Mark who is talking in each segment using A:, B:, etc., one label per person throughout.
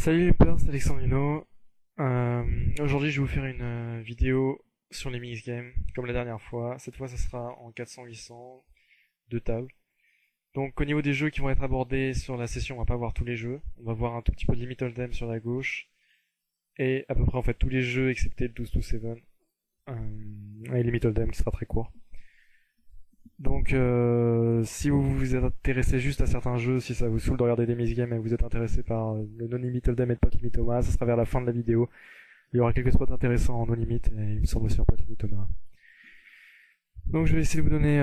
A: Salut les peurs, c'est Alexandrino. Aujourd'hui, je vais vous faire une vidéo sur les mix games, comme la dernière fois. Cette fois, ça sera en 400-800, deux tables. Donc, au niveau des jeux qui vont être abordés sur la session, on va pas voir tous les jeux. On va voir un tout petit peu de Limit Hold'em sur la gauche, et à peu près en fait tous les jeux excepté le 12-7, et Limit Hold'em qui sera très court. Donc, si vous vous êtes intéressé juste à certains jeux, si ça vous saoule de regarder des mix-games et que vous êtes intéressé par le non-limit Hold'em et le pot limit Thomas, ça sera vers la fin de la vidéo. Il y aura quelques spots intéressants en no-limit et il me semble aussi en pot limit Thomas. Donc, je vais essayer de vous donner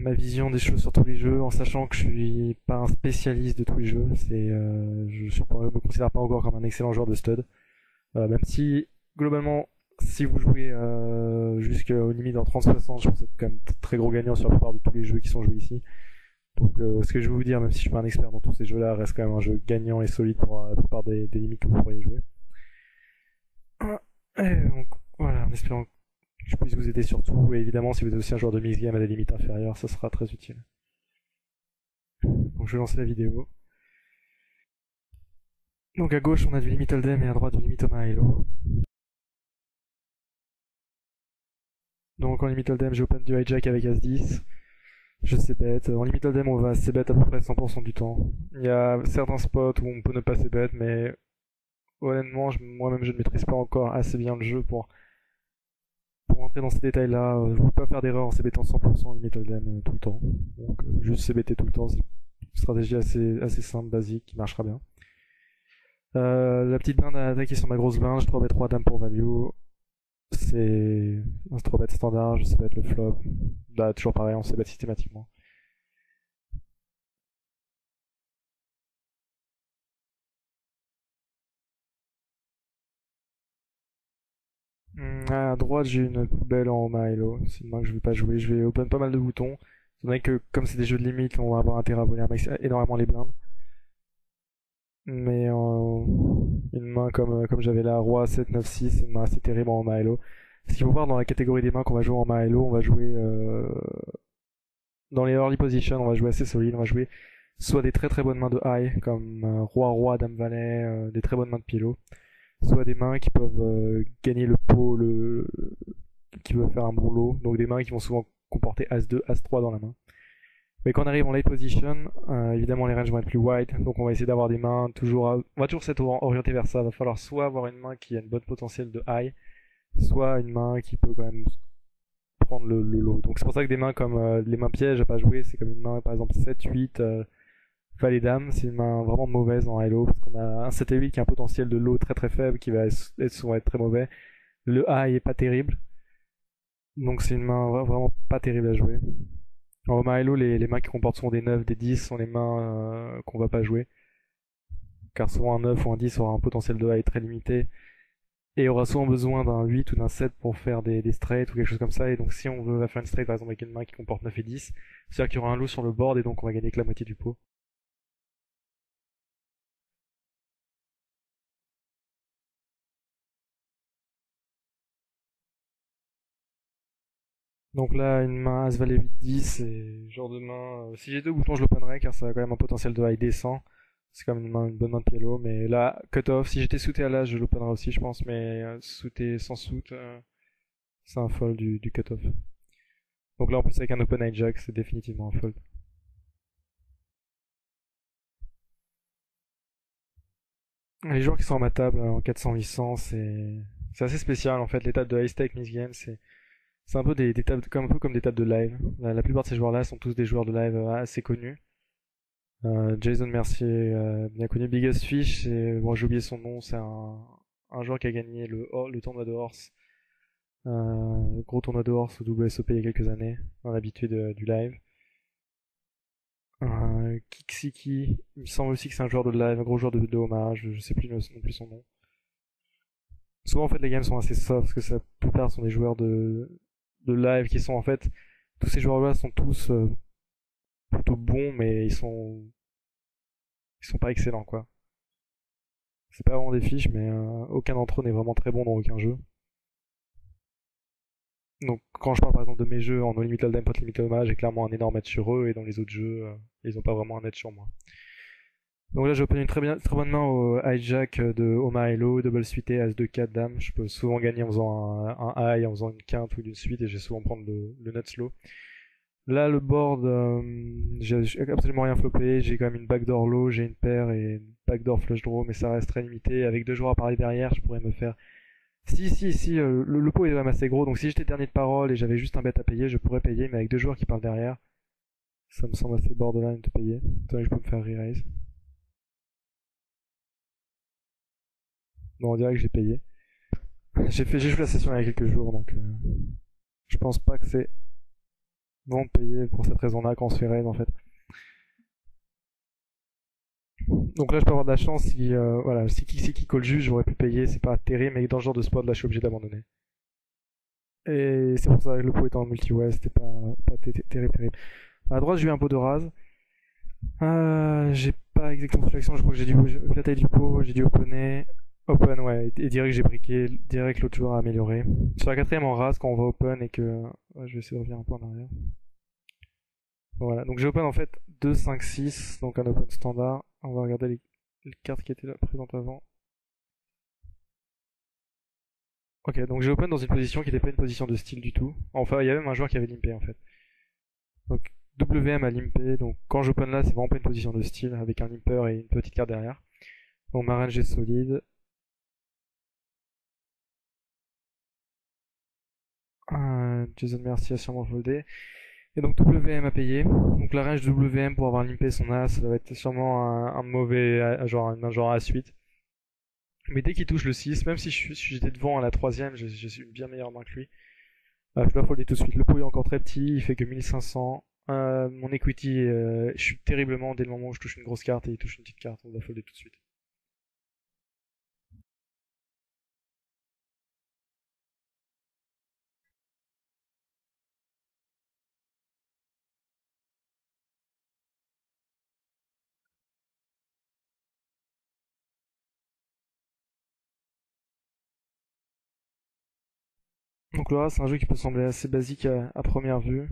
A: ma vision des choses sur tous les jeux, en sachant que je suis pas un spécialiste de tous les jeux. Je me considère pas encore comme un excellent joueur de stud, même si globalement si vous jouez jusqu'au limite en 30-60, je pense que c'est quand même très gros gagnant sur la plupart de tous les jeux qui sont joués ici. Donc ce que je vais vous dire, même si je suis pas un expert dans tous ces jeux-là, reste quand même un jeu gagnant et solide pour la plupart des limites que vous pourriez jouer. Et donc voilà, en espérant que je puisse vous aider surtout, et évidemment si vous êtes aussi un joueur de mix game à des limites inférieures, ça sera très utile. Donc je vais lancer la vidéo. Donc à gauche on a du Limit Hold'em et à droite du Limit Hilo. Donc en Limit Hold'em j'ai open du hijack avec As-10. Je c-bet. En Limit Hold'em, on va c-bet à peu près 100% du temps. Il y a certains spots où on peut ne pas c-bet, mais honnêtement, moi-même, je ne maîtrise pas encore assez bien le jeu pour rentrer dans ces détails-là. Je ne veux pas faire d'erreur en c-bettant 100% en Limit Hold'em tout le temps. Donc, juste c-better tout le temps, c'est une stratégie assez simple, basique, qui marchera bien. La petite blinde à attaquer sur ma grosse blinde, je 3bet3 dame pour value. C'est un 3bet standard, je c-bet le flop. Là, toujours pareil, on c-bet systématiquement. À droite, j'ai une poubelle en Milo. C'est une main que je vais pas jouer. Je vais open pas mal de boutons. C'est vrai que comme c'est des jeux de limite, on va avoir intérêt à voler énormément les blindes. Mais une main comme j'avais là, Roi 7, 9, 6, c'est une main assez terrible en Milo. Ce qu'il faut voir dans la catégorie des mains qu'on va jouer en Milo, on va jouer dans les early position, on va jouer assez solide. On va jouer soit des très très bonnes mains de high, comme Roi, Roi, Dame, Valet, des très bonnes mains de pilo. Soit des mains qui peuvent gagner le pot, qui peuvent faire un bon lot, donc des mains qui vont souvent comporter As-2, As-3 dans la main. Mais quand on arrive en late position, évidemment les ranges vont être plus wide, donc on va essayer d'avoir des mains on va toujours s'être orienté vers ça. Il va falloir soit avoir une main qui a une bonne potentiel de high, soit une main qui peut quand même prendre le lot. Donc c'est pour ça que des mains comme les mains pièges à pas jouer, c'est comme une main par exemple 7, 8, Valet Dame, c'est une main vraiment mauvaise en high low, parce qu'on a un 7 et 8 qui a un potentiel de low très très faible, qui va souvent être très mauvais. Le high est pas terrible, donc c'est une main vraiment pas terrible à jouer. En Milo, les mains qui comportent souvent des 9, des 10 sont les mains qu'on va pas jouer. Car souvent un 9 ou un 10 aura un potentiel de high très limité. Et aura souvent besoin d'un 8 ou d'un 7 pour faire des straights ou quelque chose comme ça. Et donc si on veut faire une straight par exemple avec une main qui comporte 9 et 10, c'est-à-dire qu'il y aura un lot sur le board et donc on va gagner que la moitié du pot. Donc là, une main As Valet 8 10, c'est genre de main. Si j'ai deux boutons, je l'openerai car ça a quand même un potentiel de high décent. C'est comme une bonne main de pielo. Mais là, cut-off, si j'étais suité à l'âge, je l'openerai aussi, je pense. Mais suité sans suit, c'est un fold du cut-off. Donc là, en plus, avec un open hijack, c'est définitivement un fold. Les joueurs qui sont à ma table en 400-800, c'est assez spécial en fait. Les tables de high stake miss game, c'est un peu des tables un peu comme des tables de live. La plupart de ces joueurs-là sont tous des joueurs de live assez connus. Jason Mercier, bien connu. Biggest Fish, bon, j'ai oublié son nom, c'est un joueur qui a gagné le tournoi de Horse, gros tournoi de Horse au WSOP il y a quelques années, un habitué du live. Kixiki, il me semble aussi que c'est un joueur de live, un gros joueur de hommage, je sais plus non plus son nom. Souvent en fait les games sont assez soft parce que la plupart sont des joueurs de live qui sont en fait, tous ces joueurs là sont tous plutôt bons mais ils sont pas excellents quoi. C'est pas vraiment des fiches mais aucun d'entre eux n'est vraiment très bon dans aucun jeu. Donc quand je parle par exemple de mes jeux en No Limit Hold'em, Pot Limit Hommage, j'ai clairement un énorme edge sur eux et dans les autres jeux ils ont pas vraiment un edge sur moi. Donc là, j'ai open une très bonne main au hijack de Omar Hello, double suité, as 2 4 dame. Je peux souvent gagner en faisant un high, en faisant une quinte ou une suite, et j'ai souvent prendre le nut slow. Là, le board, j'ai absolument rien flopé. J'ai quand même une backdoor low, j'ai une paire et une backdoor flush draw, mais ça reste très limité. Avec deux joueurs à parler derrière, je pourrais me faire. Si, le pot est quand même assez gros, donc si j'étais dernier de parole et j'avais juste un bet à payer, je pourrais payer, mais avec deux joueurs qui parlent derrière, ça me semble assez borderline de payer. Attends, je peux me faire re-raise. Bon, on dirait que j'ai payé. J'ai joué la session il y a quelques jours, donc je pense pas que c'est bon de payer pour cette raison-là quand on se fait raise en fait. Donc là, je peux avoir de la chance si, voilà, si qui call juste, j'aurais pu payer, c'est pas terrible, mais dans ce genre de spot, là, je suis obligé d'abandonner. Et c'est pour ça que le pot étant en multi-west, c'était pas terrible. À droite, j'ai eu un pot de rase. J'ai pas exactement de sélection, je crois que j'ai dû, vu la taille du pot, j'ai dû opener. Open, ouais, et direct j'ai briqué, direct l'autre joueur a amélioré. Sur la quatrième en rase, quand on va open et que. Ouais, je vais essayer de revenir un peu en arrière. Voilà, donc j'ai open en fait 2, 5, 6, donc un open standard. On va regarder les cartes qui étaient là présentes avant. Ok, donc j'ai open dans une position qui n'était pas une position de style du tout. Enfin, il y a même un joueur qui avait limpé en fait. Donc WM a limpé, donc quand j'open là, c'est vraiment pas une position de style avec un limper et une petite carte derrière. Donc ma range est solide. Jason Mercier a sûrement foldé. Et donc WM a payé. Donc la range de WM pour avoir limpé son as, ça va être sûrement un mauvais, genre un genre A8. Mais dès qu'il touche le 6, même si j'étais devant à la troisième, je suis une bien meilleure main que lui. Je dois folder tout de suite. Le pot est encore très petit, il fait que 1500. Mon equity, je suis terriblement dès le moment où je touche une grosse carte et il touche une petite carte, on doit folder tout de suite. Donc le Ras, c'est un jeu qui peut sembler assez basique à première vue.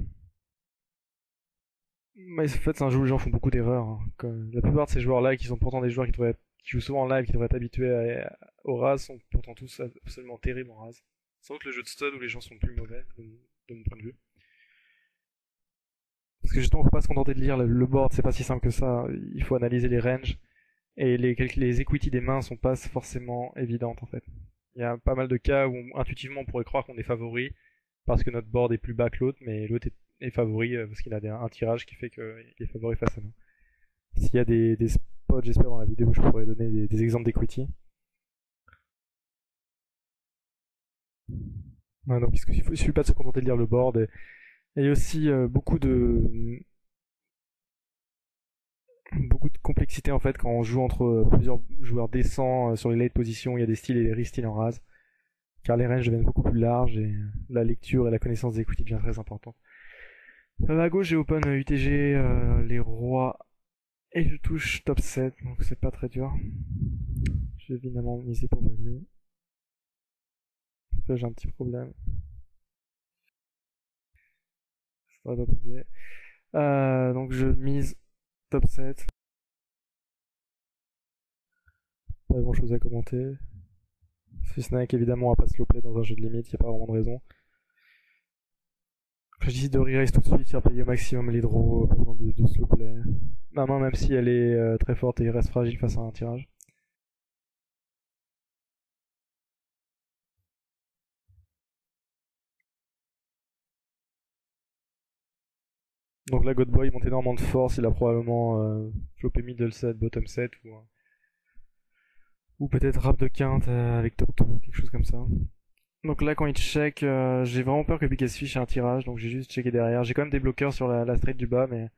A: Mais en fait, c'est un jeu où les gens font beaucoup d'erreurs, hein. La plupart de ces joueurs-là, qui sont pourtant des joueurs qui jouent souvent en live, qui devraient être habitués au Ras, sont pourtant tous absolument terribles en Ras. C'est vrai que le jeu de stud où les gens sont plus mauvais, de mon point de vue. Parce que justement, on peut pas se contenter de lire le board, c'est pas si simple que ça. Il faut analyser les ranges. Et les equity des mains sont pas forcément évidentes en fait. Il y a pas mal de cas où intuitivement on pourrait croire qu'on est favori parce que notre board est plus bas que l'autre, mais l'autre est favori parce qu'il a un tirage qui fait qu'il est favori face à nous. S'il y a des spots, j'espère dans la vidéo, je pourrais donner des exemples d'equity. Ouais, donc il suffit pas de se contenter de lire le board. Et il y a aussi beaucoup de complexité en fait quand on joue entre plusieurs joueurs décents sur les late positions, il y a des styles et des restyles en rase. Car les ranges deviennent beaucoup plus larges et la lecture et la connaissance des equity devient très importante. À gauche, j'ai open UTG, les rois, et je touche top 7, donc c'est pas très dur. Je vais évidemment miser pour value. Là, j'ai un petit problème. Ça va pas poser. Donc je mise top 7. Pas grand chose à commenter. Snack évidemment à pas slow play dans un jeu de limite, y a pas vraiment de raison. Je décide de re-raise tout de suite, faire payer au maximum les draws, pas besoin de slow play. Ma main, même si elle est très forte et reste fragile face à un tirage. Donc là, Godboy monte énormément de force, il a probablement flopé middle set, bottom set, ou peut-être rap de quinte avec top 2, quelque chose comme ça. Donc là, quand il check, j'ai vraiment peur que Big Fish ait un tirage, donc j'ai juste checké derrière. J'ai quand même des bloqueurs sur la straight du bas, mais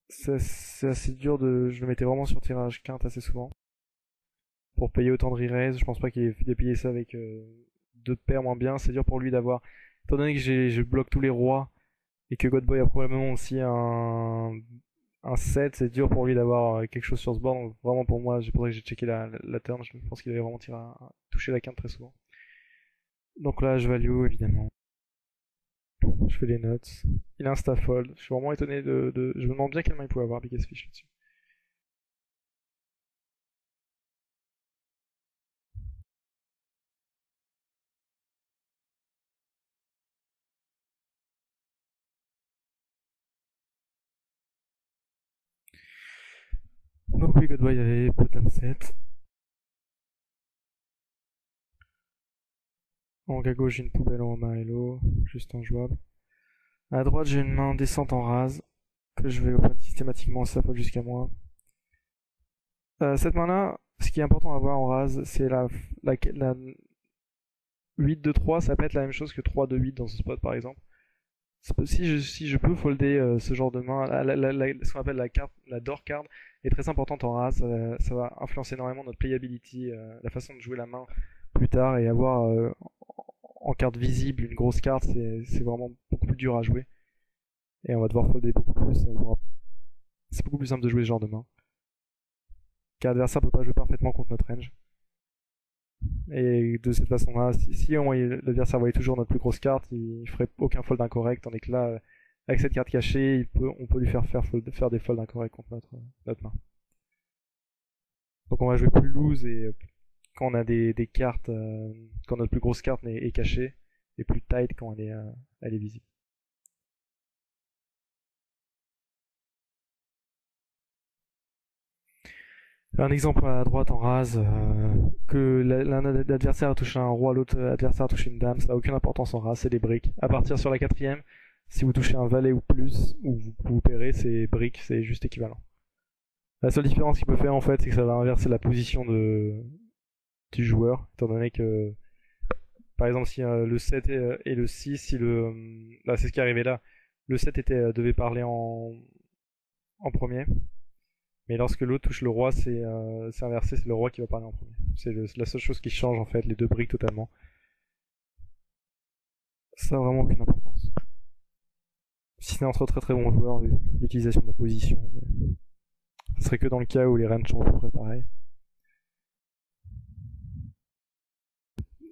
A: c'est assez dur de. Je le mettais vraiment sur tirage quinte assez souvent. Pour payer autant de re-raise, je pense pas qu'il ait payé ça avec deux paires moins bien. C'est dur pour lui d'avoir. Étant donné que je bloque tous les rois et que Godboy a probablement aussi un 7, c'est dur pour lui d'avoir quelque chose sur ce board. Donc vraiment pour moi, c'est pour ça que j'ai checké la turn. Je pense qu'il avait vraiment tiré toucher la quinte très souvent. Donc là, je value évidemment. je fais les nuts. Il insta-fold. Je suis vraiment étonné Je me demande bien quelle main il pouvait avoir Biggest Fish là-dessus. Donc oui, Godboy avait bottom set. Donc à gauche j'ai une poubelle en main hello, juste injouable. À droite j'ai une main descente en rase, que je vais open systématiquement ça fold jusqu'à moi. Cette main là, ce qui est important à voir en rase, c'est la 8 de 3, ça peut être la même chose que 3 de 8 dans ce spot par exemple. Si je peux folder ce genre de main, ce qu'on appelle la carte, la door card, est très importante en rase, ça va influencer énormément notre playability, la façon de jouer la main plus tard, et avoir en carte visible une grosse carte, c'est vraiment beaucoup plus dur à jouer. Et on va devoir folder beaucoup plus, c'est beaucoup plus simple de jouer ce genre de main. Car l'adversaire peut pas jouer parfaitement contre notre range. Et de cette façon-là, si l'adversaire voyait toujours notre plus grosse carte, il ferait aucun fold incorrect, tandis que là, avec cette carte cachée, on peut lui faire des folds incorrects contre notre main. Donc on va jouer plus loose, et quand on a des cartes, quand notre plus grosse carte est cachée, et plus tight quand elle est visible. Un exemple à droite en rase, que l'un adversaire a touché un roi, l'autre adversaire a touché une dame, ça n'a aucune importance en rase, c'est des briques. À partir sur la quatrième, si vous touchez un valet ou plus, ou vous paierez, c'est briques, c'est juste équivalent. La seule différence qu'il peut faire en fait, c'est que ça va inverser la position du joueur, étant donné que, par exemple, si le 7 et le 6, si là c'est ce qui est arrivé là, le 7 devait parler en premier. Mais lorsque l'autre touche le roi, c'est inversé, c'est le roi qui va parler en premier. C'est la seule chose qui change en fait, les deux briques totalement. Ça n'a vraiment aucune importance. Si c'est entre très très bons joueurs, l'utilisation de la position. Ce serait que dans le cas où les ranges sont à peu près pareils.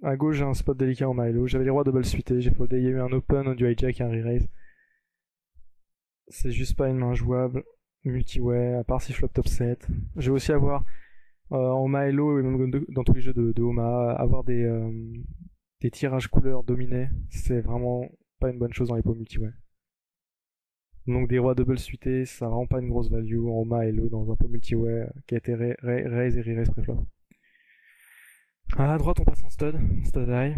A: À gauche, j'ai un spot délicat en Milo. J'avais les rois double suités, j'ai foldé. Il y a eu un open, du hijack et un re-raise. C'est juste pas une main jouable. Multi-way, à part si flop top 7. Je vais aussi avoir en Milo et même dans tous les jeux de Oma, avoir des tirages couleurs dominés, c'est vraiment pas une bonne chose dans les pots multi-way. Donc des rois double suités, ça n'a vraiment pas une grosse value en Oma et Elo dans un pot multi-way qui a été raise et re-raise pré-flop. À droite on passe en stud high.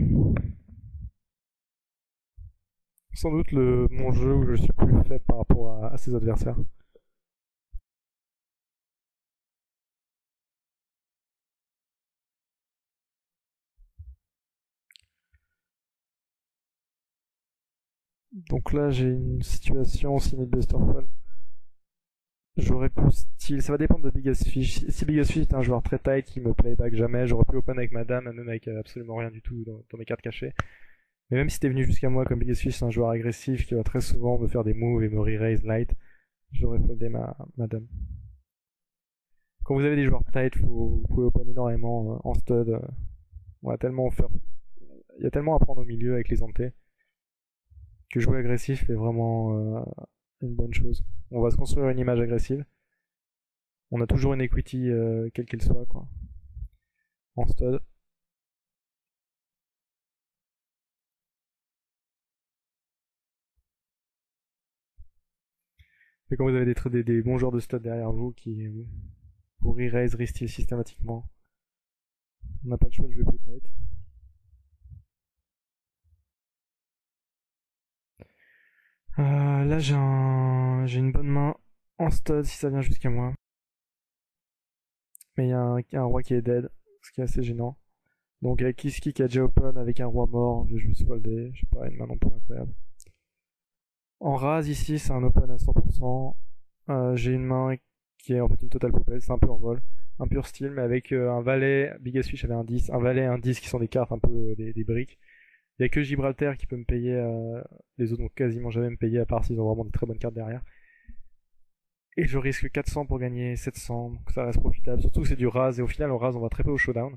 A: Sans doute mon jeu où je suis plus faible par rapport à ses adversaires. Donc là j'ai une situation simili Busterfall. J'aurais pu style, ça va dépendre de Biggest Fish. Si Biggest Fish est un joueur très tight qui me playback jamais, j'aurais pu open avec madame, même avec absolument rien du tout dans mes cartes cachées. Mais même si t'es venu jusqu'à moi comme Biggest Fish, c'est un joueur agressif qui va très souvent me faire des moves et me re-raise light, j'aurais foldé madame. Quand vous avez des joueurs tight, vous pouvez open énormément en stud. On va tellement faire. Il y a tellement à prendre au milieu avec les antés que jouer agressif est vraiment une bonne chose. On va se construire une image agressive. On a toujours une equity, quelle qu'elle soit, quoi. En stud. Et quand vous avez des bons joueurs de stud derrière vous qui vous re-raise, re-steal systématiquement, on n'a pas le choix de jouer plus tight. Là j'ai une bonne main en stud si ça vient jusqu'à moi. Mais il y a un roi qui est dead, ce qui est assez gênant. Donc avec Kiski qui a déjà open avec un roi mort, je vais juste folder, j'ai pas une main non plus incroyable. En rase ici c'est un open à 100%. J'ai une main qui est en fait une totale poubelle, c'est un peu en vol, un pur style, mais avec un valet, Biggest Fish avait un 10, un valet et un 10 qui sont des cartes un peu des briques. Il y a que Gibraltar qui peut me payer, les autres vont quasiment jamais me payer à part s'ils ont vraiment de très bonnes cartes derrière. Et je risque 400 pour gagner 700, donc ça reste profitable. Surtout que c'est du rase, et au final, au rase, on va très peu au showdown.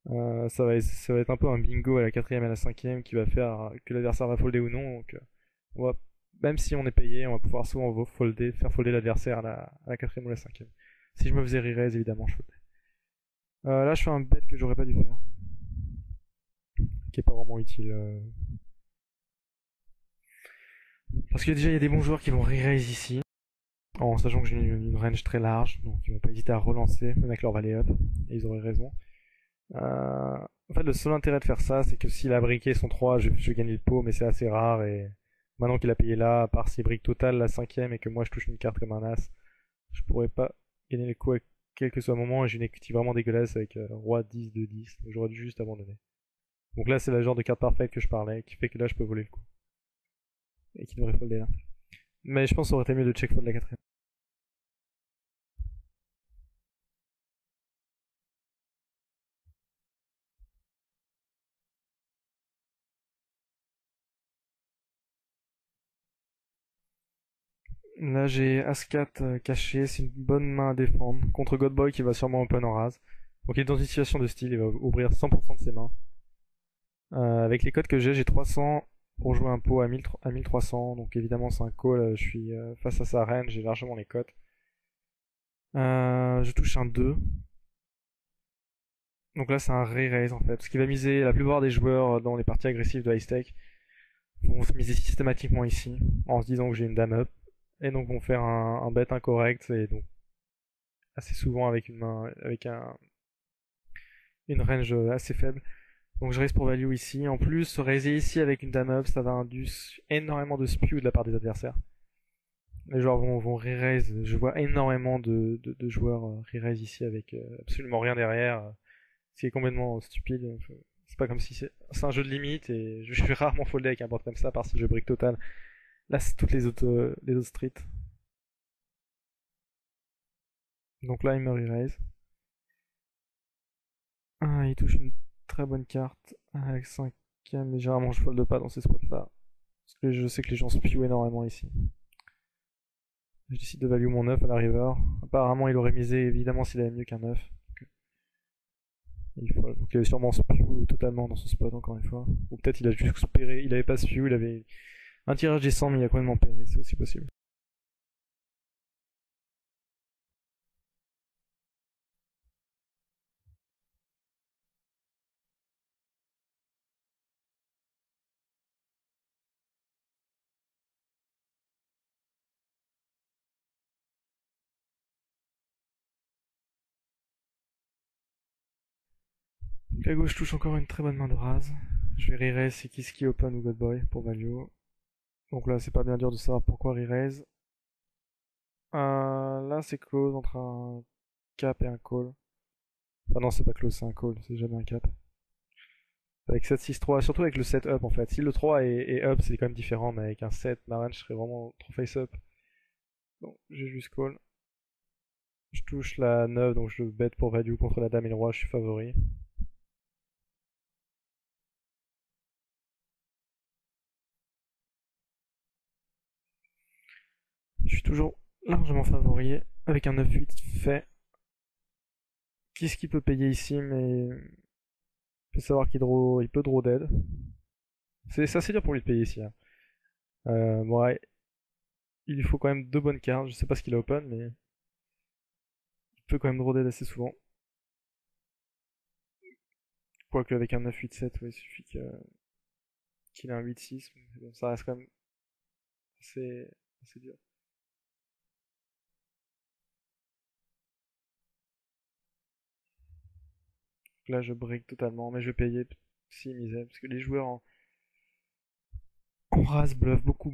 A: Ça va être un peu un bingo à la quatrième et à la cinquième qui va faire que l'adversaire va folder ou non. Donc, On va, même si on est payé, on va pouvoir souvent folder, faire folder l'adversaire à la quatrième ou la cinquième. Si je me faisais re-raise, évidemment, je foldais. Là, je fais un bet que j'aurais pas dû faire. Qui est pas vraiment utile. Parce que déjà, il y a des bons joueurs qui vont re-raise ici. En sachant que j'ai une range très large. Donc, ils vont pas hésiter à relancer, même avec leur valet up. Et ils auraient raison. En fait, le seul intérêt de faire ça, c'est que s'il a briqué son 3, je gagne le pot, mais c'est assez rare. Et maintenant qu'il a payé là, à part s'il brique total la cinquième et que moi je touche une carte comme un as, je pourrais pas gagner le coup à quel que soit le moment. Et j'ai une equity vraiment dégueulasse avec roi 10, 2, 10. Donc j'aurais dû juste abandonner. Donc là, c'est le genre de carte parfaite que je parlais, qui fait que là, je peux voler le coup. Et qui devrait folder là. Mais je pense que ça aurait été mieux de check fold la quatrième. Là, j'ai As-4 caché, c'est une bonne main à défendre. Contre Godboy qui va sûrement open en rase. Donc il est dans une situation de style, il va ouvrir 100% de ses mains. Avec les codes que j'ai 300 pour jouer un pot à 1300. Donc évidemment, c'est un call, je suis face à sa range, j'ai largement les cotes. Je touche un 2. Donc là, c'est un re-raise en fait. Parce qu'il va miser, la plupart des joueurs dans les parties agressives de high stake vont se miser systématiquement ici, en se disant que j'ai une dame up. Et donc vont faire un bet incorrect, et donc assez souvent avec une main, avec une range assez faible. Donc je raise pour value ici. En plus, raiser ici avec une dame up, ça va induire énormément de spew de la part des adversaires. Les joueurs vont re-raise. Je vois énormément de joueurs re-raise ici avec absolument rien derrière. Ce qui est complètement stupide. C'est pas comme si c'est un jeu de limite et je suis rarement foldé avec un board comme ça, à part si je brick total. Là, c'est toutes les autres streets. Donc là, il me re-raise. Ah, il touche une très bonne carte avec 5ème, mais généralement je fold pas dans ces spots là. Parce que je sais que les gens spew énormément ici. Je décide de value mon 9 à la river. Apparemment il aurait misé évidemment s'il avait mieux qu'un 9. Donc il avait sûrement spew totalement dans ce spot encore une fois. Ou peut-être il a juste péré, il avait pas spew, il avait un tirage des 100 mais il a complètement péré, c'est aussi possible. Donc à gauche je touche encore une très bonne main de rase. Je vais re-raise c'est Kiski open ou Godboy pour value. Donc là c'est pas bien dur de savoir pourquoi re-raise. Là c'est close entre un cap et un call. Ah non c'est pas close, c'est un call, c'est jamais un cap. Avec 7-6-3, surtout avec le 7 up en fait. Si le 3 est up c'est quand même différent, mais avec un 7, ma range serait vraiment trop face up. Donc j'ai juste call. Je touche la 9 donc je bet pour value contre la dame et le roi, je suis favori. Je suis toujours largement favori avec un 9-8 fait. Qu'est-ce qu'il peut payer ici, mais il faut savoir il peut draw dead. C'est assez dur pour lui de payer ici. Hein. Bon, ouais, il lui faut quand même deux bonnes cartes. Je sais pas ce qu'il a open, mais il peut quand même draw dead assez souvent. Quoique avec un 9-8-7, ouais, il suffit qu'il ait un 8-6. Bon, ça reste quand même assez dur. Donc là, je break totalement, mais je vais payer si misère, parce que les joueurs en race bluff beaucoup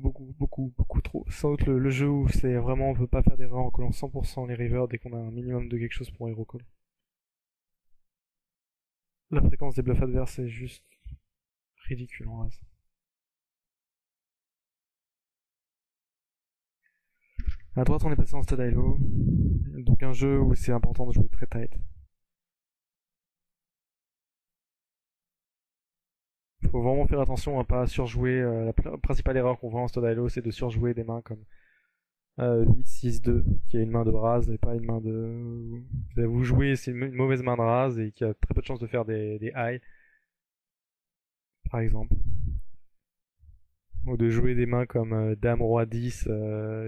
A: trop. Sans doute le jeu où c'est vraiment on peut pas faire d'erreur en collant 100% les rivers dès qu'on a un minimum de quelque chose pour hero call. La fréquence des bluffs adverses est juste ridicule en race. À droite, on est passé en stade ILO, donc un jeu où c'est important de jouer très tight. Faut vraiment faire attention à pas surjouer. La principale erreur qu'on voit en stade ILO, c'est de surjouer des mains comme 8-6-2, qui est une main de rase et pas une main de. Vous jouez, c'est une mauvaise main de rase et qui a très peu de chances de faire des high, par exemple. ou de jouer des mains comme Dame Roi 10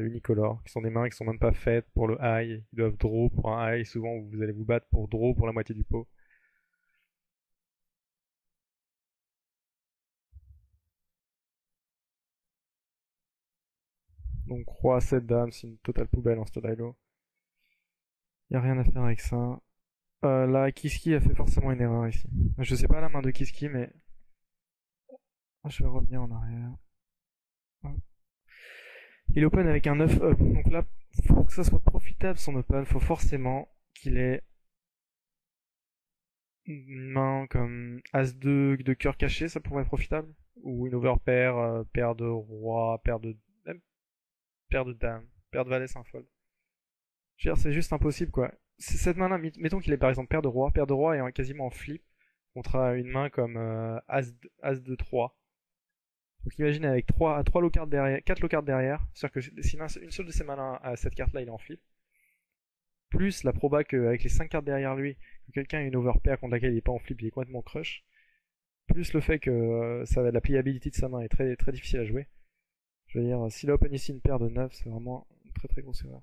A: unicolore, qui sont des mains qui sont même pas faites pour le high, ils doivent draw pour un high, souvent vous allez vous battre pour draw pour la moitié du pot. Donc Roi 7 Dame, c'est une totale poubelle en Stodilo. Y a rien à faire avec ça. Là, Kiski a fait forcément une erreur ici. Je sais pas la main de Kiski, mais je vais revenir en arrière. Il open avec un 9 up. Donc là, pour que ça soit profitable son open, faut forcément qu'il ait une main comme As-2 de cœur caché, ça pourrait être profitable. Ou une overpair, paire de roi, même paire de dame, paire de valet, c'est un fold. Je veux dire, c'est juste impossible quoi. Cette main-là, mettons qu'il est par exemple paire de roi et quasiment en flip, contre une main comme As de 3. Donc imagine avec 3 low cards derrière, 4 low cards derrière, c'est-à-dire que si une seule de ces malins a cette carte là, il est en flip. Plus la proba qu'avec les 5 cartes derrière lui, que quelqu'un ait une overpair contre laquelle il est pas en flip, il est complètement crush. Plus le fait que la pliability de sa main est très, très difficile à jouer. Je veux dire, s'il a open ici une paire de 9, c'est vraiment une très très grosse erreur.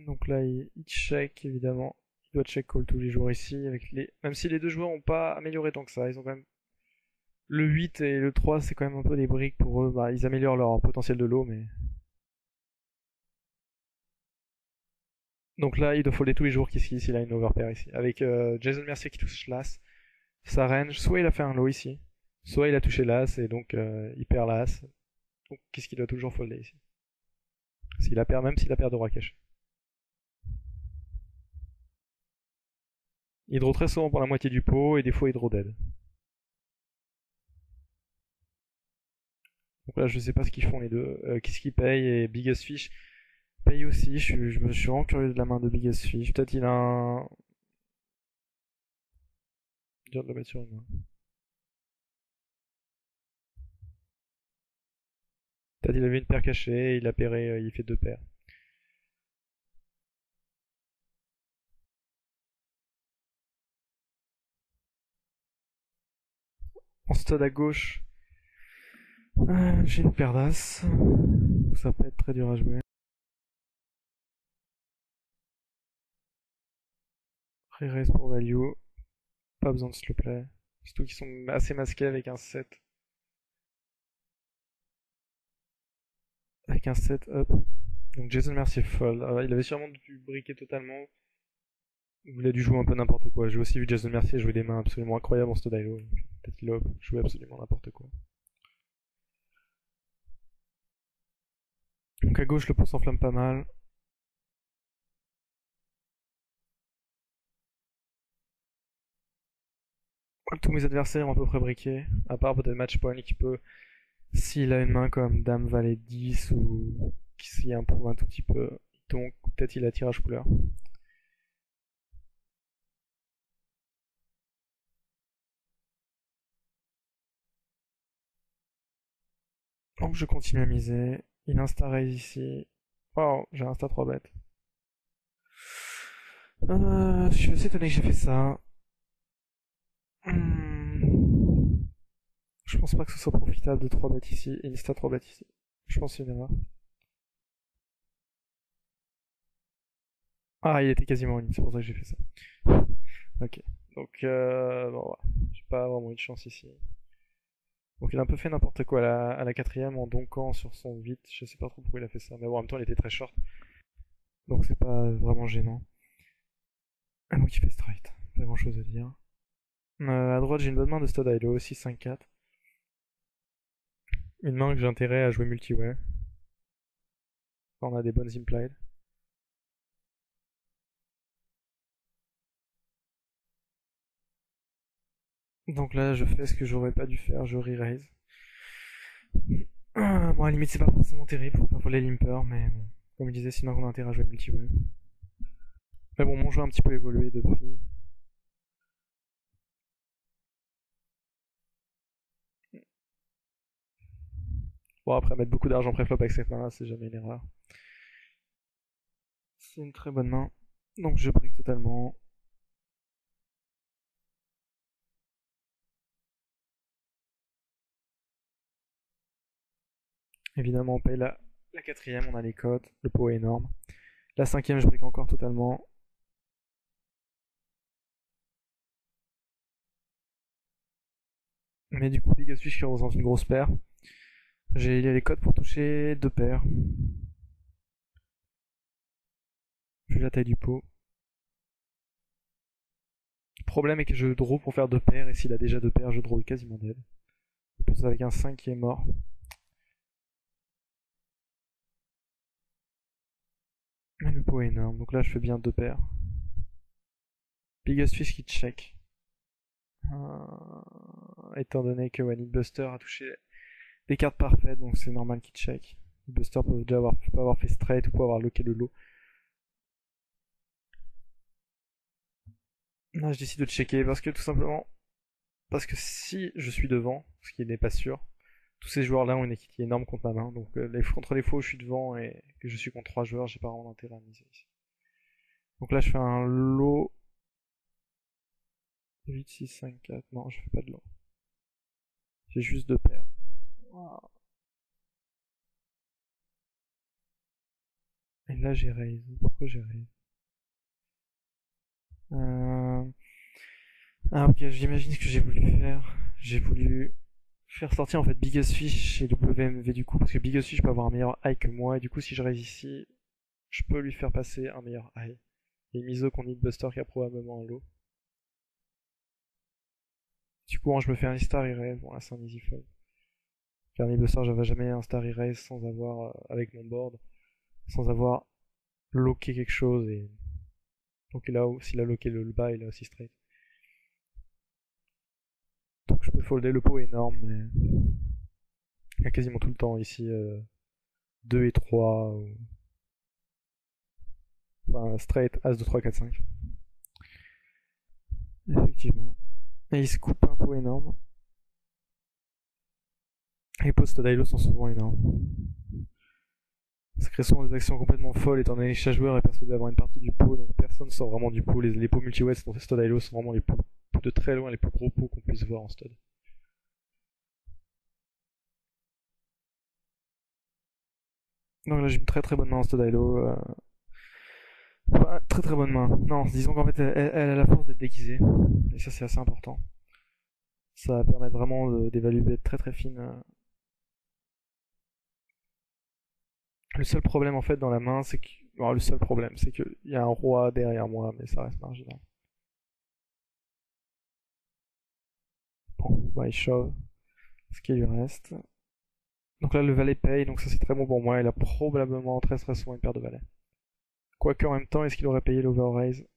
A: Donc là, il check évidemment. Il doit check call tous les jours ici. Même si les deux joueurs n'ont pas amélioré tant que ça, ils ont quand même. Le 8 et le 3, c'est quand même un peu des briques pour eux. Bah, ils améliorent leur potentiel de lot, mais. Donc là, il doit folder tous les jours qu'ici, s'il a une overpair ici. Avec Jason Mercier qui touche l'as. Sa range, soit il a fait un low ici, soit il a touché l'as et donc il perd l'as. Donc qu'est-ce qu'il doit toujours folder ici? Même s'il a perdu de roi caché. Il draw très souvent pour la moitié du pot et des fois il draw dead. Donc là je sais pas ce qu'ils font les deux. Qu'est-ce qu'ils payent et Biggest Fish paye aussi. Je me suis vraiment curieux de la main de Biggest Fish. Peut-être il a un. Dur de le mettre sur une main. Peut-être il avait une paire cachée, il a pairé, il fait deux paires. En stud à gauche, j'ai une paire d'as. Ça peut être très dur à jouer. Re-raise pour value. Pas besoin de s'il te plaît. Surtout qu'ils sont assez masqués avec un 7. Avec un 7 up. Donc Jason Mercier fold. Il avait sûrement dû briquer totalement. Il a dû jouer un peu n'importe quoi. J'ai aussi vu Jason Mercier jouer des mains absolument incroyables en Stodilo. Peut-être qu'il a joué absolument n'importe quoi. Donc à gauche, le pot s'enflamme pas mal. Tous mes adversaires ont à peu près briqué. À part peut-être Matchpoint qui peut, s'il a une main comme Dame Valet 10 ou qui improuve un tout petit peu, donc peut-être il a tirage couleur. Donc je continue à miser. Il insta-raise ici. Wow, j'ai insta 3 bêtes. Je suis assez étonné que j'ai fait ça. Je pense pas que ce soit profitable de 3 bêtes ici et insta 3 bêtes ici. Je pense que c'est une erreur. Ah, il était quasiment en ligne, c'est pour ça que j'ai fait ça. Ok. Donc, bon, ouais. J'ai pas vraiment eu de chance ici. Donc il a un peu fait n'importe quoi à la quatrième en donkant sur son 8. Je sais pas trop pourquoi il a fait ça. Mais bon, en même temps, il était très short. Donc c'est pas vraiment gênant. Donc il fait straight. Pas grand chose à dire. À droite, j'ai une bonne main de Stodilo aussi, 5-4. Une main que j'ai intérêt à jouer multi-way. On a des bonnes implied. Donc là, je fais ce que j'aurais pas dû faire, je re-raise. Bon, à la limite, c'est pas forcément terrible pour les limpers, mais bon. Comme je disais, sinon on a intérêt à jouer multi-way. Mais bon, mon jeu a un petit peu évolué depuis. Bon, après, mettre beaucoup d'argent préflop avec cette main-là, c'est jamais une erreur. C'est une très bonne main. Donc je brique totalement. Évidemment, on paye la quatrième, on a les codes, le pot est énorme. La cinquième, je brique encore totalement. Mais du coup, Big Switch qui représente une grosse paire. J'ai les codes pour toucher deux paires. Vu la taille du pot. Le problème est que je draw pour faire deux paires, et s'il a déjà deux paires, je draw quasiment dead. En plus, avec un 5 qui est mort. Mais le pot est énorme, donc là je fais bien deux paires. Biggest Fish qui check. Étant donné que One Hit Buster a touché des cartes parfaites, donc c'est normal qu'il check. Buster peut déjà avoir fait straight ou peut avoir locké le lot. Là, je décide de checker parce que tout simplement, parce que si je suis devant, ce qui n'est pas sûr, tous ces joueurs-là ont une équité énorme contre ma main. Donc contre les fois où je suis devant et que je suis contre trois joueurs, j'ai pas vraiment d'intérêt à miser ici. Donc là, je fais un lot 8, 6, 5, 4. Non, je fais pas de lot. J'ai juste deux paires. Wow. Et là, j'ai raise. Pourquoi j'ai raise Ah ok, j'imagine ce que j'ai voulu faire. J'ai voulu faire sortir en fait Biggest Fish et WMV du coup, parce que Biggest Fish peut avoir un meilleur high que moi, et du coup si je raise ici, je peux lui faire passer un meilleur high. Et Miso qu'on Buster qui a probablement un low. Du coup, je me fais un star raise, bon là c'est un easy fold. Car Buster, j'avais jamais un star raise sans avoir, avec mon board, sans avoir locké quelque chose, et donc là, s'il a locké le bas, il a aussi straight. Donc je peux folder, le pot est énorme, mais il y a quasiment tout le temps ici 2 et 3, ou... enfin straight, As, 2, 3, 4, 5. Effectivement. Et il se coupe un pot énorme. Les posts d'Ailo sont souvent énormes. Ça crée souvent des actions complètement folles étant donné que chaque joueur est persuadé d'avoir une partie du pot, donc personne sort vraiment du pot. Les pots multi-wets dans ces Stod Ailo sont vraiment les plus, de très loin les plus gros pots qu'on puisse voir en Stod. Donc là j'ai une très très bonne main en Stod Ailo. Enfin, très très bonne main. Non, disons qu'en fait elle a la force d'être déguisée. Et ça c'est assez important. Ça va permettre vraiment d'évaluer d'être très très fine. Le seul problème en fait dans la main, c'est que. Alors, le seul problème, c'est qu'il y a un roi derrière moi, mais ça reste marginal. Bon, bah il shove ce qui lui reste. Donc là, le valet paye, donc ça c'est très bon pour moi. Il a probablement très très souvent une paire de valets. Quoique en même temps, est-ce qu'il aurait payé l'over-raise?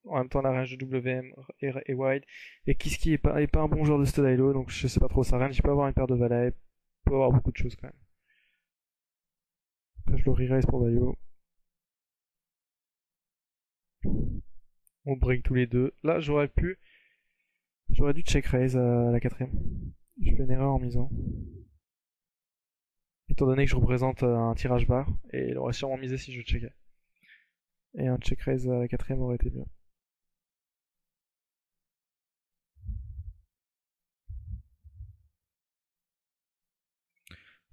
A: En même temps, la range de WM est wide. Et Kiski est pas un bon joueur de Stodilo, donc je sais pas trop sa range. Il peut avoir une paire de valets, il peut avoir beaucoup de choses quand même. Donc là, je le re-raise pour value. On break tous les deux. Là, j'aurais dû check raise à la quatrième. Je fais une erreur en misant. Étant donné que je représente un tirage bar, et il aurait sûrement misé si je checkais. Et un check raise à la quatrième aurait été mieux.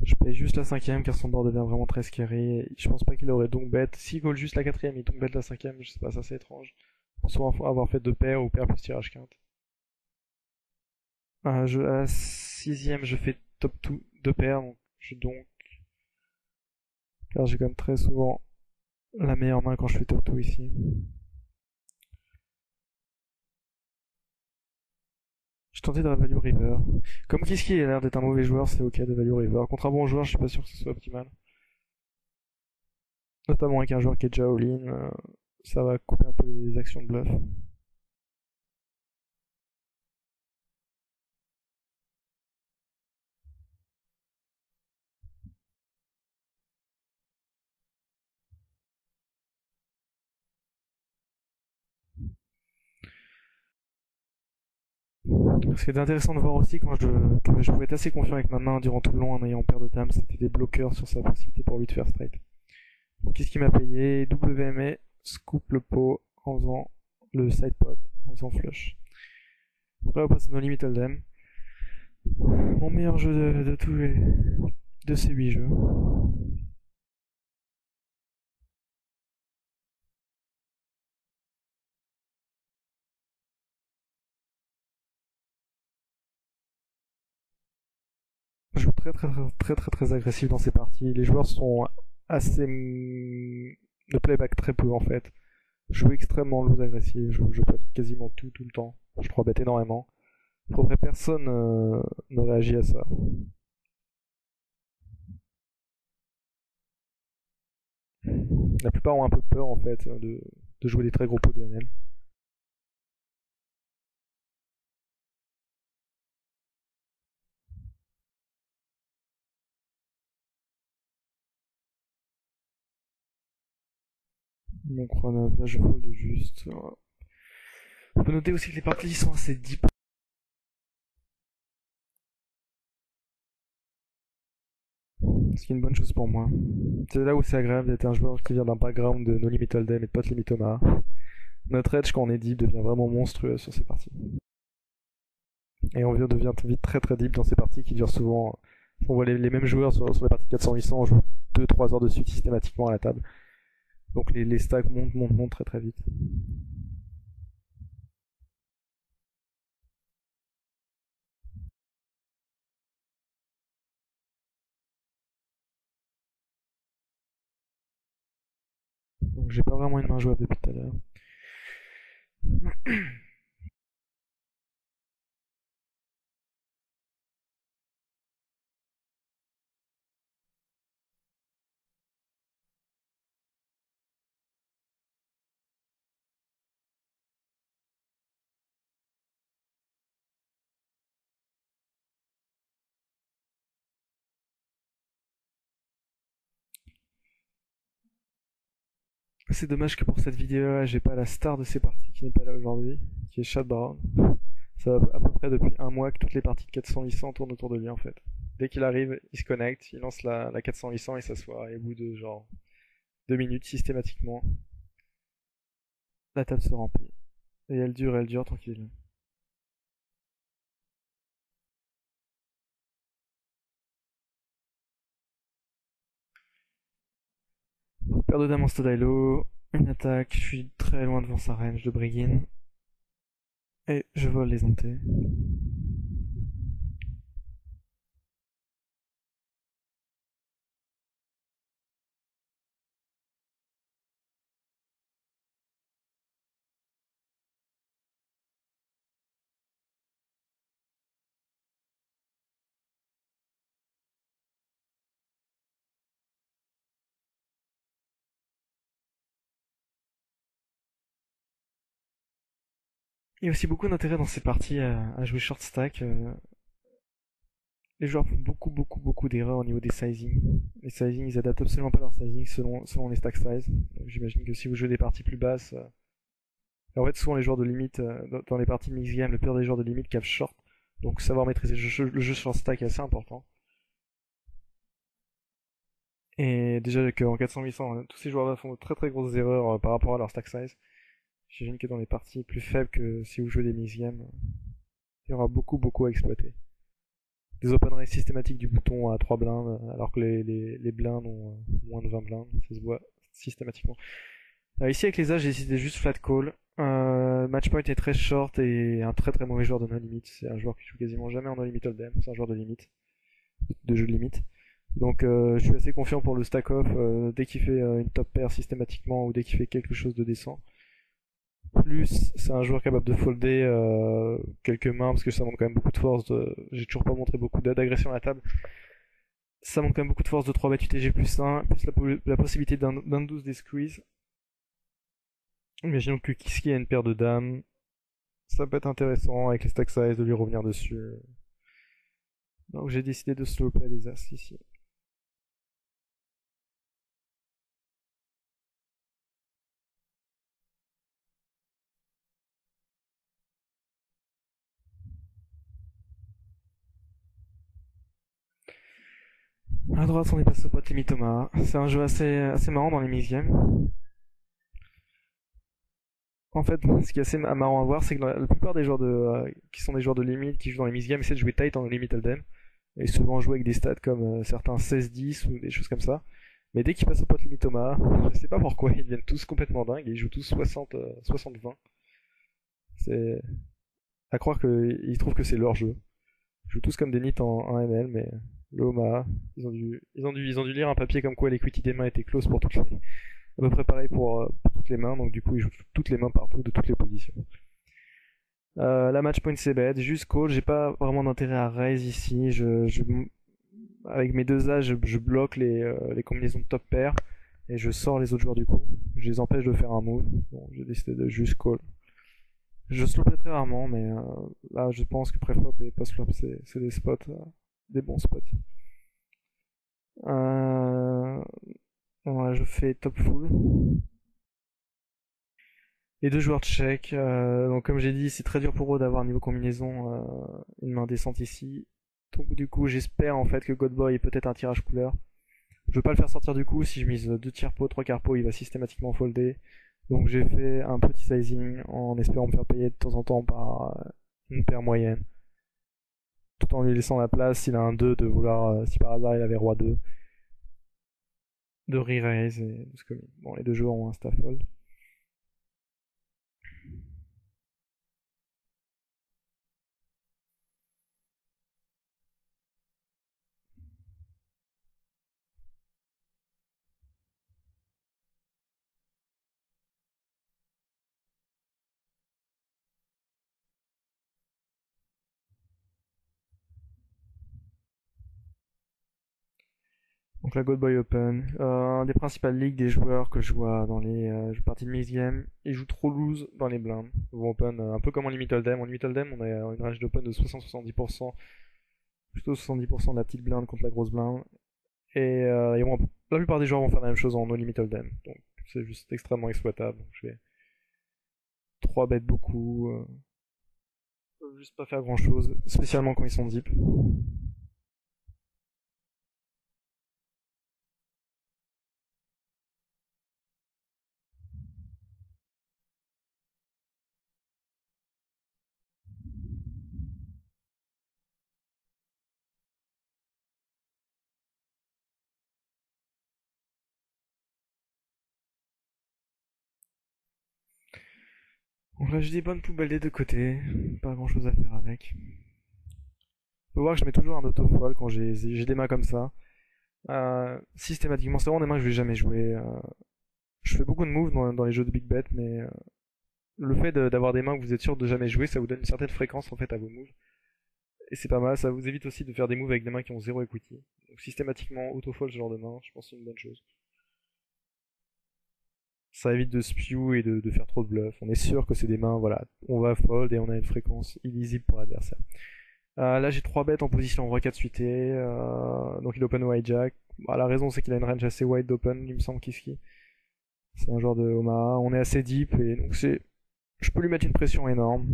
A: Je paye juste la cinquième car son board devient vraiment très scary. Je pense pas qu'il aurait donc bet. S'il call juste la quatrième, il donc bet la cinquième, je sais pas, ça c'est étrange. Soit avoir fait deux paires ou paire plus tirage quinte. À la sixième, je fais top 2, deux paires, donc car j'ai quand même très souvent la meilleure main quand je fais top 2 ici. Je tentais de value river. Comme Kiski a l'air d'être un mauvais joueur, c'est ok de value river. Contre un bon joueur, je suis pas sûr que ce soit optimal. Notamment avec un joueur qui est déjà all-in, ça va couper un peu les actions de bluff. Ce qui était intéressant de voir aussi que je pouvais être assez confiant avec ma main durant tout le long en ayant paire de dames, c'était des bloqueurs sur sa possibilité pour lui de faire straight. Donc qu'est-ce qu'il m'a payé? WMA, scoop le pot en faisant le side pot, en faisant flush. Après on passe à No Limit Hold'em. Mon meilleur jeu de tous de ces 8 jeux. Je joue très agressif dans ces parties. Les joueurs sont assez de playback très peu en fait. Je joue extrêmement loose agressif, je peux quasiment tout le temps. Je 3 bet énormément. Pour vrai, personne ne réagit à ça. La plupart ont un peu peur en fait de jouer des très gros pots de NL. Donc là je fold juste. On peut noter aussi que les parties sont assez deep. Ce qui est une bonne chose pour moi. C'est là où c'est agréable d'être un joueur qui vient d'un background de No Limit Hold'em et de Pot Limit Omaha. Notre edge quand on est deep devient vraiment monstrueux sur ces parties. Et on devient vite très deep dans ces parties qui durent souvent. On voit les mêmes joueurs sur les parties 400-800, on joue 2-3 heures de suite systématiquement à la table. Donc les stacks montent très vite. Donc j'ai pas vraiment une main jouable depuis tout à l'heure. C'est dommage que pour cette vidéo-là, j'ai pas la star de ces parties qui n'est pas là aujourd'hui, qui est Chad Brown. Ça va à peu près depuis un mois que toutes les parties de 400-800 tournent autour de lui en fait. Dès qu'il arrive, il se connecte, il lance la 400-800 et s'assoit. Et au bout de genre 2 minutes, systématiquement, la table se remplit. Et elle dure, tranquille. Paire de dames en Stodilo, une attaque, je suis très loin devant sa range de Brigin. Et je vole les hantés. Il y a aussi beaucoup d'intérêt dans ces parties à jouer short stack. Les joueurs font beaucoup d'erreurs au niveau des sizing. Les sizing, ils adaptent absolument pas leur sizing selon les stack size. Donc j'imagine que si vous jouez des parties plus basses, en fait souvent les joueurs de limite, dans les parties mix game, le pire des joueurs de limite cave short. Donc savoir maîtriser le jeu short stack est assez important. Et déjà qu'en 400-800, tous ces joueurs-là font de très grosses erreurs par rapport à leur stack size. J'imagine que dans les parties plus faibles que si vous jouez des mix games, il y aura beaucoup à exploiter. Des open raise systématiques du bouton à 3 blindes, alors que les blindes ont moins de 20 blindes, ça se voit systématiquement. Ici avec les âges, j'ai décidé juste flat call. Matchpoint est très short et un très mauvais joueur de no limit. C'est un joueur qui joue quasiment jamais en no limit hold'em, c'est un joueur de limite, de jeu de limite. Donc je suis assez confiant pour le stack off dès qu'il fait une top pair systématiquement ou dès qu'il fait quelque chose de décent. Plus c'est un joueur capable de folder quelques mains parce que ça montre quand même beaucoup de force. J'ai toujours pas montré beaucoup d'agression à la table. Ça montre quand même beaucoup de force de 3 bet UTG plus 1, plus la possibilité d'un 12 des squeeze. Imaginons que Kiski a une paire de dames. Ça peut être intéressant avec les stack size de lui revenir dessus. Donc j'ai décidé de slow play les as ici. À droite, on est passé au pote Limitoma. C'est un jeu assez marrant dans les mix-games. En fait, ce qui est assez marrant à voir, c'est que la plupart des joueurs qui sont des joueurs de limite, qui jouent dans les mix-games, essaient de jouer tight en limit hold'em. Et souvent jouer avec des stats comme certains 16-10 ou des choses comme ça. Mais dès qu'ils passent au pote Limitoma, je sais pas pourquoi, ils deviennent tous complètement dingues et ils jouent tous 60-20. C'est à croire qu'ils trouvent que c'est leur jeu. Ils jouent tous comme des nits en ML, mais le Omaha, ils ont dû lire un papier comme quoi l'equity des mains était close pour toutes les, à peu près pareil pour toutes les mains, donc du coup ils jouent toutes les mains partout, de toutes les positions. La match point c'est bête, juste call, j'ai pas vraiment d'intérêt à raise ici, avec mes deux âges, je bloque les combinaisons de top pair, et je sors les autres joueurs du coup. Je les empêche de faire un move, bon, j'ai décidé de juste call. Je slope très rarement, mais là je pense que pré-flop et post-flop c'est des spots, des bons spots. Voilà, je fais top full. Les deux joueurs check. Donc comme j'ai dit, c'est très dur pour eux d'avoir niveau combinaison une main décente ici. Donc du coup, j'espère en fait que Godboy ait peut-être un tirage couleur. Je veux pas le faire sortir du coup. Si je mise 2 tiers pot, 3 quarts pot, il va systématiquement folder. Donc j'ai fait un petit sizing en espérant me faire payer de temps en temps par une paire moyenne. Tout en lui laissant la place, s'il a un 2, de vouloir, si par hasard il avait roi 2, de re-raise et de se commis. Bon, les deux joueurs ont un staff fold. Donc la Gold Boy Open, un des principales ligues des joueurs que je vois dans les parties de mix game, ils jouent trop loose dans les blindes. Ou open, un peu comme en limit hold'em. En limit hold'em, on a une range d'open de 60-70%, plutôt 70% de la petite blinde contre la grosse blinde. Et la plupart des joueurs vont faire la même chose en no limit hold'em. Donc c'est juste extrêmement exploitable. Donc je vais 3 bêtes beaucoup, juste pas faire grand chose, spécialement quand ils sont deep. Donc là j'ai des bonnes poubelles des deux côtés, pas grand chose à faire avec. Faut voir que je mets toujours un auto-fold quand j'ai des mains comme ça. Systématiquement, c'est vraiment des mains que je vais jamais jouer. Je fais beaucoup de moves dans les jeux de big bet, mais le fait d'avoir des mains que vous êtes sûr de jamais jouer, ça vous donne une certaine fréquence en fait à vos moves. Et c'est pas mal, ça vous évite aussi de faire des moves avec des mains qui ont zéro equity. Donc systématiquement, auto-fold ce genre de main, je pense que c'est une bonne chose. Ça évite de spew et de faire trop de bluff. On est sûr que c'est des mains, voilà, on va fold et on a une fréquence illisible pour l'adversaire. Là j'ai 3 bêtes en position roi 4 suité, donc il open hijack. Bah, la raison c'est qu'il a une range assez wide open, il me semble Kiski. C'est un joueur de Omaha. On est assez deep et donc je peux lui mettre une pression énorme.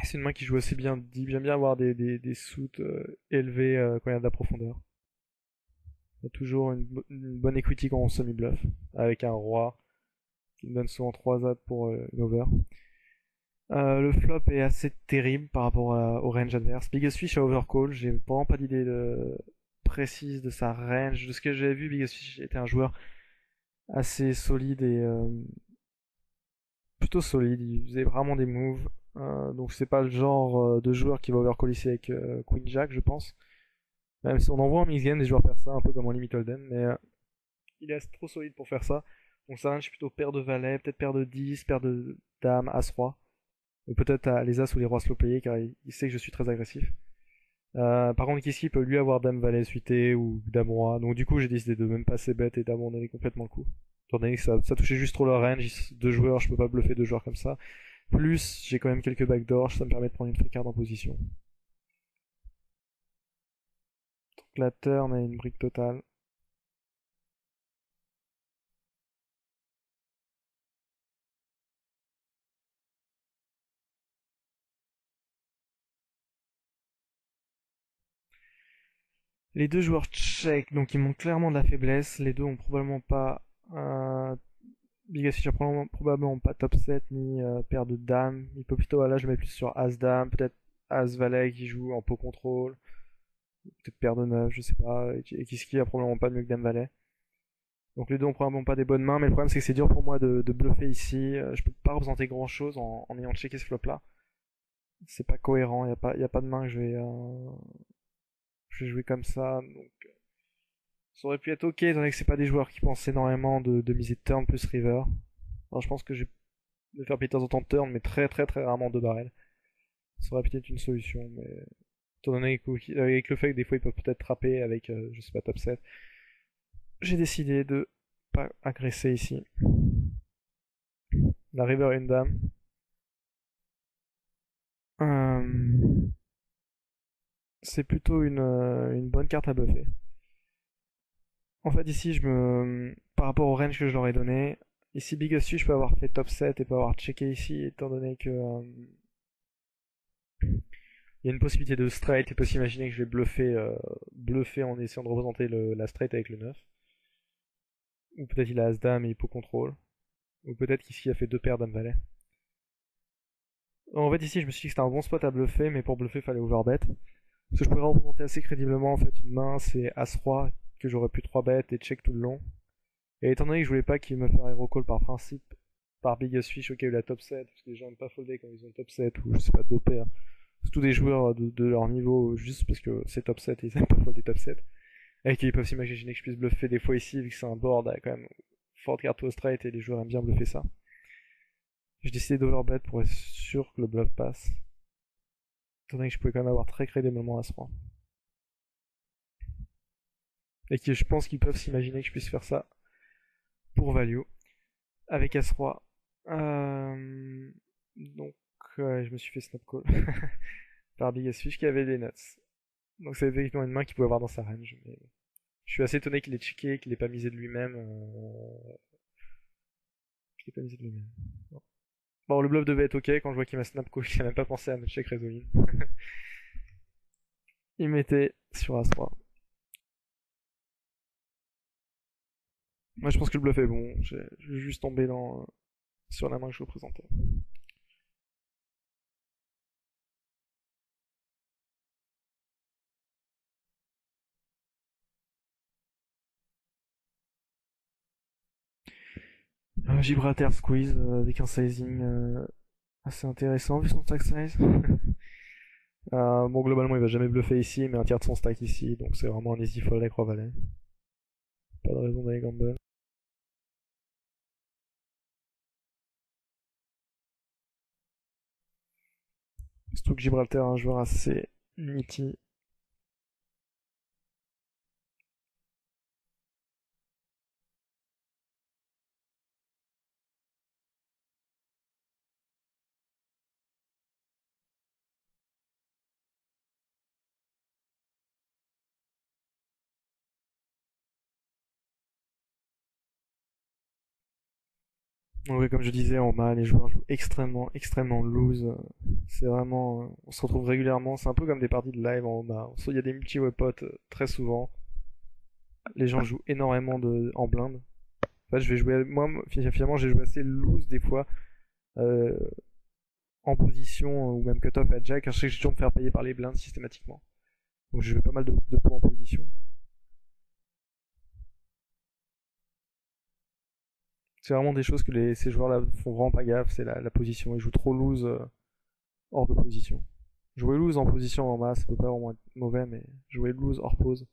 A: C'est une main qui joue assez bien deep. J'aime bien avoir des suits élevés quand il y a de la profondeur. Il y a toujours une bonne equity quand on semi-bluff. Avec un roi qui me donne souvent 3 as pour une over. Le flop est assez terrible par rapport au range adverse. Biggest Fish a overcall. J'ai vraiment pas d'idée précise de sa range. De ce que j'ai vu, Biggest Fish était un joueur assez solide et plutôt solide. Il faisait vraiment des moves. Donc c'est pas le genre de joueur qui va overcall ici avec Queen Jack, je pense. Même si on en voit en mix-game des joueurs faire ça, un peu comme en Limit Hold'em, mais il est trop solide pour faire ça. Donc ça range plutôt paire de valet, peut-être paire de 10, paire de dames, as-roi. Ou peut-être les as ou les rois slow playés, car il sait que je suis très agressif. Par contre, Kiski peut lui avoir dame valet suité ou dame roi. Donc du coup, j'ai décidé de même passer bête et d'abandonner complètement le coup. Étant donné que ça touchait juste trop leur range, deux joueurs, je peux pas bluffer deux joueurs comme ça. Plus, j'ai quand même quelques backdoors, ça me permet de prendre une free card en position. Donc la turn a une brique totale. Les deux joueurs tchèques, donc ils montrent clairement de la faiblesse. Les deux ont probablement pas Big Fish a probablement pas top 7 ni paire de dames. Il peut plutôt, là je mets plus sur As-Dame, peut-être As-Valet qui joue en pot contrôle, peut-être paire de 9, je sais pas, et qui a probablement pas mieux que Dame-Valet. Donc les deux ont probablement pas des bonnes mains, mais le problème c'est que c'est dur pour moi de bluffer ici. Je peux pas représenter grand chose en ayant checké ce flop là. C'est pas cohérent, y a pas de main que je vais jouer comme ça. Donc ça aurait pu être ok, étant donné que c'est pas des joueurs qui pensent énormément de miser turn plus river. Alors je pense que je vais faire péter en temps de turn, mais très rarement de barrel. Ça aurait peut-être une solution, mais étant donné avec le fait que des fois ils peuvent peut-être trapper avec, je sais pas, top 7, j'ai décidé de pas agresser ici. La river et une dame. C'est plutôt une bonne carte à buffer. En fait, ici, par rapport au range que je leur ai donné, ici, Biggest Fish, je peux avoir fait top 7 et peut avoir checké ici, étant donné que il y a une possibilité de straight. Il peut s'imaginer que je vais bluffer en essayant de représenter la straight avec le 9. Ou peut-être il a As-Dame et il peut contrôle. Ou peut-être qu'ici il a fait deux paires Dame-Valet. En fait, ici, je me suis dit que c'était un bon spot à bluffer, mais pour bluffer, il fallait overbet. Parce que je pourrais représenter assez crédiblement, en fait, une main, c'est As-Roi, que j'aurais pu 3 bet et check tout le long. Et étant donné que je voulais pas qu'il me fasse hero call par principe, par Biggest Fish, ok, ou la top 7, parce que les gens aiment pas folder quand ils ont top 7, ou je sais pas, deux paires. C'est tous des joueurs de leur niveau, juste parce que c'est top 7 et ils aiment pas folder top 7. Et qu'ils peuvent s'imaginer que je puisse bluffer des fois ici, vu que c'est un board quand même forte carte au straight et les joueurs aiment bien bluffer ça. J'ai décidé d'overbet pour être sûr que le bluff passe. Étant donné que je pouvais quand même avoir très crédiblement As-Roi. Et que je pense qu'ils peuvent s'imaginer que je puisse faire ça pour value. Avec As-Roi. Donc, je me suis fait snap call par Biggest Fish qui avait les nuts. Donc c'est effectivement une main qu'il pouvait avoir dans sa range. Mais je suis assez étonné qu'il ait checké, qu'il ait pas misé de lui-même. Qu'il ait pas misé de lui-même. Bon, le bluff devait être ok quand je vois qu'il m'a snap call, qu'il a même pas pensé à me check Résoline. Il mettait sur As-Roi. Moi je pense que le bluff est bon, je vais juste tomber sur la main que je représentais. Gibraltar squeeze avec un sizing assez intéressant vu son stack size. Bon, globalement, il va jamais bluffer ici, mais un tiers de son stack ici, donc c'est vraiment un easy fold avec Roi Valet. Pas de raison d'aller gamble. Surtout que Gibraltar est un joueur assez nitty. Oui, comme je disais, en bas, les joueurs jouent extrêmement loose. C'est vraiment, on se retrouve régulièrement. C'est un peu comme des parties de live en bas. Il y a des multi-wepots très souvent. Les gens jouent énormément en blind. En fait, je vais jouer, moi, finalement, j'ai joué assez loose des fois, euh, en position ou même cut-off à jack. Je sais que j'ai toujours me faire payer par les blinds systématiquement. Donc je joue pas mal de pots en position. C'est vraiment des choses que ces joueurs-là font vraiment pas gaffe, c'est la position. Ils jouent trop loose hors de position. Jouer loose en position en masse, ça peut pas vraiment être mauvais, mais jouer loose hors pose,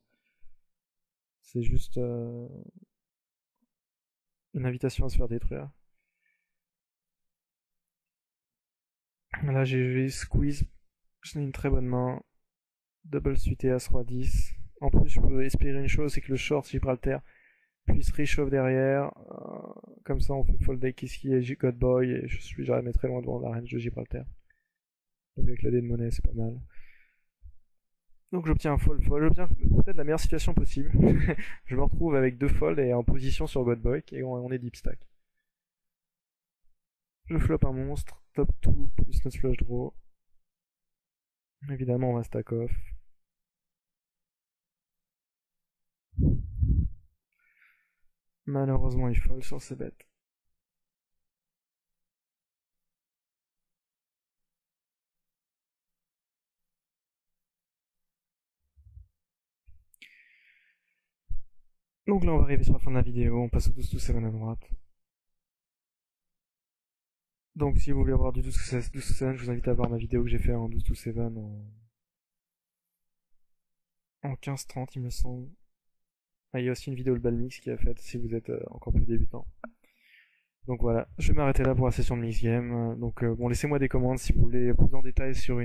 A: c'est juste une invitation à se faire détruire. Là, j'ai squeeze, je n'ai une très bonne main, double suité As Roi 10. En plus, je peux espérer une chose, c'est que le short Gibraltar puisse réchauffer derrière. Comme ça, on peut fold deck Kiski et Godboy, et j'arrive très loin devant la range de Gibraltar. Donc avec la dé de monnaie, c'est pas mal. Donc j'obtiens un fold. J'obtiens peut-être la meilleure situation possible. Je me retrouve avec deux folds et en position sur Godboy, et on est deep stack. Je flop un monstre, top 2 plus notre flush draw. Évidemment, on va stack off. Malheureusement, il fold sur ses bêtes. Donc là, on va arriver sur la fin de la vidéo. On passe au 12-7 à droite. Donc si vous voulez voir du 12-7, je vous invite à voir ma vidéo que j'ai fait en 12-7 en 15-30, il me semble. Ah, il y a aussi une vidéo de Balmix qui a faite si vous êtes encore plus débutant. Donc voilà, je vais m'arrêter là pour la session de mix game. Donc bon, laissez-moi des commandes si vous voulez plus en détail sur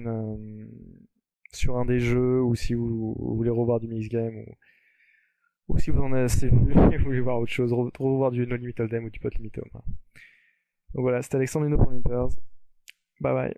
A: sur un des jeux, ou si vous voulez revoir du mix game, ou si vous en avez assez vu et vous voulez voir autre chose, revoir du No Limit Hold'em ou du Pot Limit Home. Donc voilà, c'était Alexandre Lino pour Limpers. Bye bye.